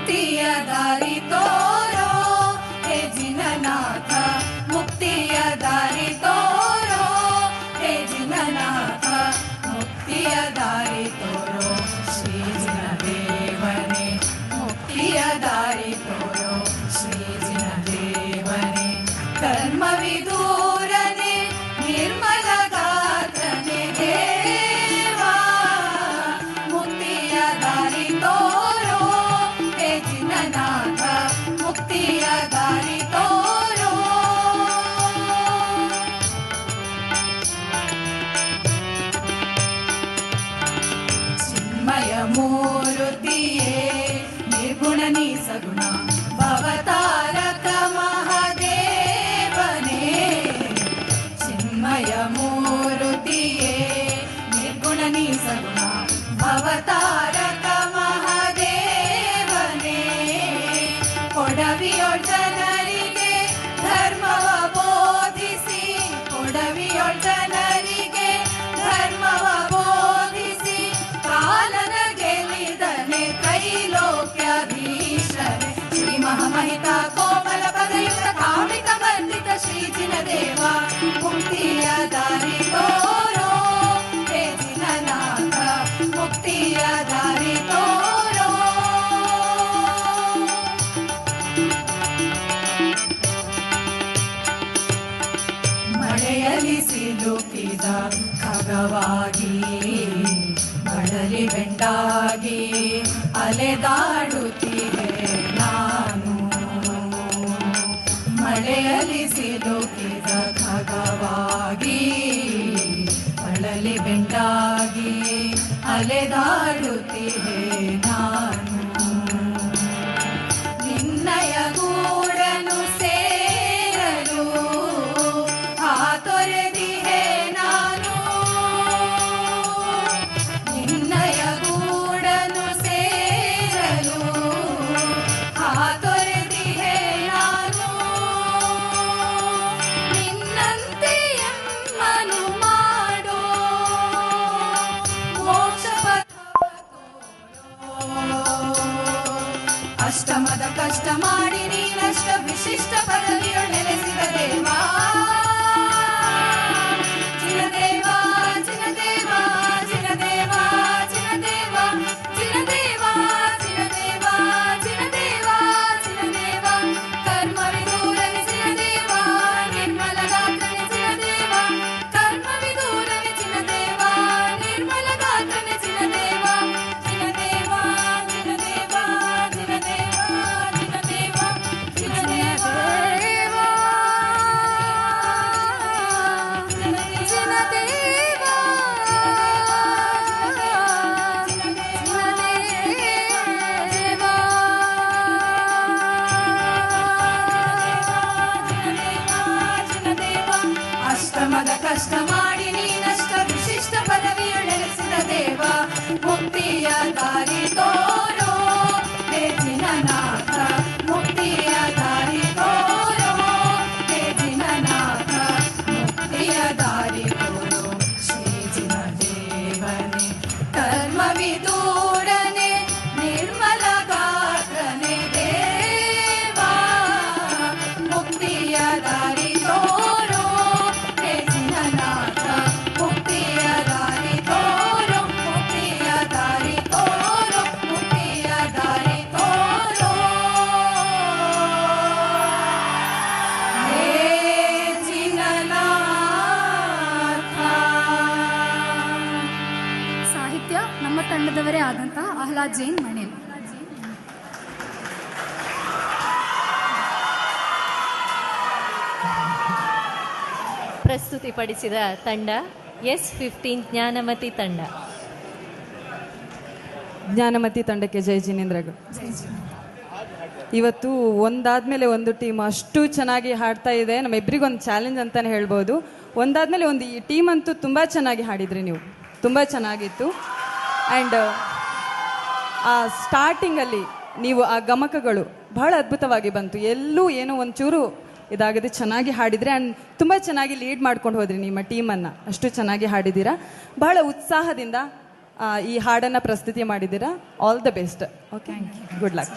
ಮುಕ್ತಿಯ ದಾರಿ ತೋರೋ ಹೇ ಜಿನನಾಥ, ಮುಕ್ತಿಯ ದಾರಿ ತೋರೋ ಹೇ ಜಿನನಾಥ, ಮುಕ್ತಿಯ ದಾರಿ ತೋರೋ ಶ್ರೀ ಜಿನದೇವನೇ, ಮುಕ್ತಿಯ ದಾರಿ ತೋರೋ ಶ್ರೀ ಜಿನದೇವನೇ. ಕರ್ಮವಿದೂರನೆ ನಿರ್ಮಲ ಗಾತ್ರನೆ ದೇವಾ, ಮುಕ್ತಿಯ ದಾರಿ ತೋರೋ ಹೇ ಜಿನನಾಥ, ಮುಕ್ತಿಯ ದಾರಿ ತೋರೋ. ಚಿನ್ಮಯ ಮೂರುತಿಯೇ ನಿರ್ಗುಣ ನೀ ಸಗುಣ ಭವತಾರಕ ಮಹಾದೇವನೇ, ಚಿನ್ಮಯ ಮೂರುತಿಯೇ ನಿರ್ಗುಣ ನೀ ಸಗುಣ ಭವತಾರಕ ಮಹಾದೇವನೇ. ಕೊಡವಿಯೊಳ್ ಜನರಿಗೆ ಧರ್ಮವ ಬೋಧಿಸಿ, ಕೊಡವಿಯೊಳ್ ಜನರಿಗೆ ಧರ್ಮವ ಬೋಧಿಸಿ, ಕಾಲನ ಗೆಲ್ಲಿದನೆ ತ್ರೈಲೋಕ್ಯಾಧೀಶನೆ. ಶ್ರೀ ಮಹಾಮಹಿತ ಕೋಮಲ ಪದಯುಕ್ತ ಕಾಮಿತ ಬಂದಿತ ಶ್ರೀ ಜಿನದೇವ, ಮುಕ್ತಿಯ ದಾರಿ ತೋರೋ ಹೇ ಜಿನನಾಥ, ಮುಕ್ತಿಯ ದಾರಿ ತೋರೋ. ಮಳೆಯಲ್ಲಿ ಸಿಲುಕಿದ ಖಗವಾಗಿ, ಮಳಲಿ ಬೆಂಡಾಗಿ ಅಲೆದಾಡುತ್ತಿದೆ ನಾನು. ಮಳೆಯಲ್ಲಿ ಸಿಲುಕಿದ ಖಗವಾಗಿ, ಮಳಲಿ ಬೆಂಡಾಗಿ ಅಲೆದಾಡುತ್ತಿದೆ ನಾನು. ನಿನ್ನಯ ಗೂಡನು ಸೇರಲು ಹಾತೊರೆದಿಹೆ ನಾನು, ನಿನ್ನಯ ಗೂಡನು ಸೇರಲು ಹಾತೊರೆದಿಹೆ ನಾನು. ನಿನ್ನಂತೆ ಎಮ್ಮನು ಮಾಡೋ ಮೋಕ್ಷ ಪಥವ ತೋರೋ. ಅಷ್ಟಮದ ಕಷ್ಟ ಮಾಡಿ ನೀನಷ್ಟ ವಿಶಿಷ್ಟ ಪದವಿಯೊಳ್ ನೆಲೆಸಿದ ದೇವಾ, ಜಿನದೇವ ಜಿನದೇವ ಜಿನದೇವ ಜಿನದೇವ ಜಿನದೇವ ಜಿನದೇವ ಜಿನದೇವ ಜಿನದೇವ. ಕರ್ಮವಿದೂರನೆ ಜಿನದೇವ, ನಿರ್ಮಲ ಗಾತ್ರನೆ ಜಿನದೇವ, ಕರ್ಮವಿದೂರನೆ ಜಿನದೇವ, ನಿರ್ಮಲ ಗಾತ್ರನೆ ಜಿನದೇವ. ಜಿನದೇವ ಜಿನದೇವ ಜಿನದೇವ ಜಿನದೇವ ಜಿನದೇವ ಅಷ್ಟಮದ ಕಷ್ಟ ಮಾಡಿ ನೀನಷ್ಟ ವಿಶಿಷ್ಟ ಪದವಿಯೊಳ್ ನೆಲೆಸಿದ ದೇವ, ಮುಕ್ತಿಯ ದಾರಿ ತೋರೋ ಹೇ ಜಿನನಾಥ, ಮುಕ್ತಿಯ ದಾರಿ ತೋರೋ ಹೇ ಜಿನನಾಥ, ಮುಕ್ತಿಯ ದಾರಿ ತೋರೋ ಶ್ರೀ ಜಿನದೇವನೇ. ಕರ್ಮವಿದೂರನೆ ನಿರ್ಮಲ ಗಾತ್ರನೆ ದೇವಾ, ಮುಕ್ತಿಯ ದಾರಿ ತೋರೋ ಹೇ ಜಿನನಾಥ, ಮುಕ್ತಿಯ ದಾರಿ ತೋರೋ, ಮುಕ್ತಿಯ ದಾರಿ ತೋರೋ, ಮುಕ್ತಿಯ ದಾರಿ ತೋರೋ ಹೇ ಜಿನನಾಥ. ಸಾಹಿತ್ಯ ನಮ್ಮ ತಂಡದವರೇ ಆದಂತಹ ಆಹ್ಲಾದ್ ಜೈನ್ ಮಣೇಲ್. ಪ್ರಸ್ತುತಿಪಡಿಸಿದ ತಂಡ S15 ಜ್ಞಾನಮತಿ ತಂಡ. ಜ್ಞಾನಮತಿ ತಂಡಕ್ಕೆ ಜೈ ಜಿನೇಂದ್ರಗಳು. ಇವತ್ತು ಒಂದಾದ್ಮೇಲೆ ಒಂದು ಟೀಮ್ ಅಷ್ಟು ಚೆನ್ನಾಗಿ ಹಾಡ್ತಾ ಇದೆ. ನಮ್ಮಿಬ್ಬರಿಗೊಂದು ಚಾಲೆಂಜ್ ಅಂತಾನೆ ಹೇಳ್ಬೋದು. ಒಂದಾದ್ಮೇಲೆ ಒಂದು ಈ ಟೀಮ್ ಅಂತೂ ತುಂಬ ಚೆನ್ನಾಗಿ ಹಾಡಿದ್ರಿ ನೀವು, ತುಂಬ ಚೆನ್ನಾಗಿತ್ತು. ಆ್ಯಂಡ್ ಆ ಸ್ಟಾರ್ಟಿಂಗಲ್ಲಿ ನೀವು ಆ ಗಮಕಗಳು ಬಹಳ ಅದ್ಭುತವಾಗಿ ಬಂತು. ಎಲ್ಲೂ ಏನೋ ಒಂಚೂರು ಇದಾಗದೆ ಚೆನ್ನಾಗಿ ಹಾಡಿದರೆ ಆ್ಯಂಡ್ ತುಂಬ ಚೆನ್ನಾಗಿ ಲೀಡ್ ಮಾಡ್ಕೊಂಡು ಹೋದ್ರಿ ನಿಮ್ಮ ಟೀಮನ್ನು. ಅಷ್ಟು ಚೆನ್ನಾಗಿ ಹಾಡಿದ್ದೀರಾ, ಬಹಳ ಉತ್ಸಾಹದಿಂದ ಈ ಹಾಡನ್ನು ಪ್ರಸ್ತುತಿ ಮಾಡಿದ್ದೀರಾ. All the best. Okay, good luck.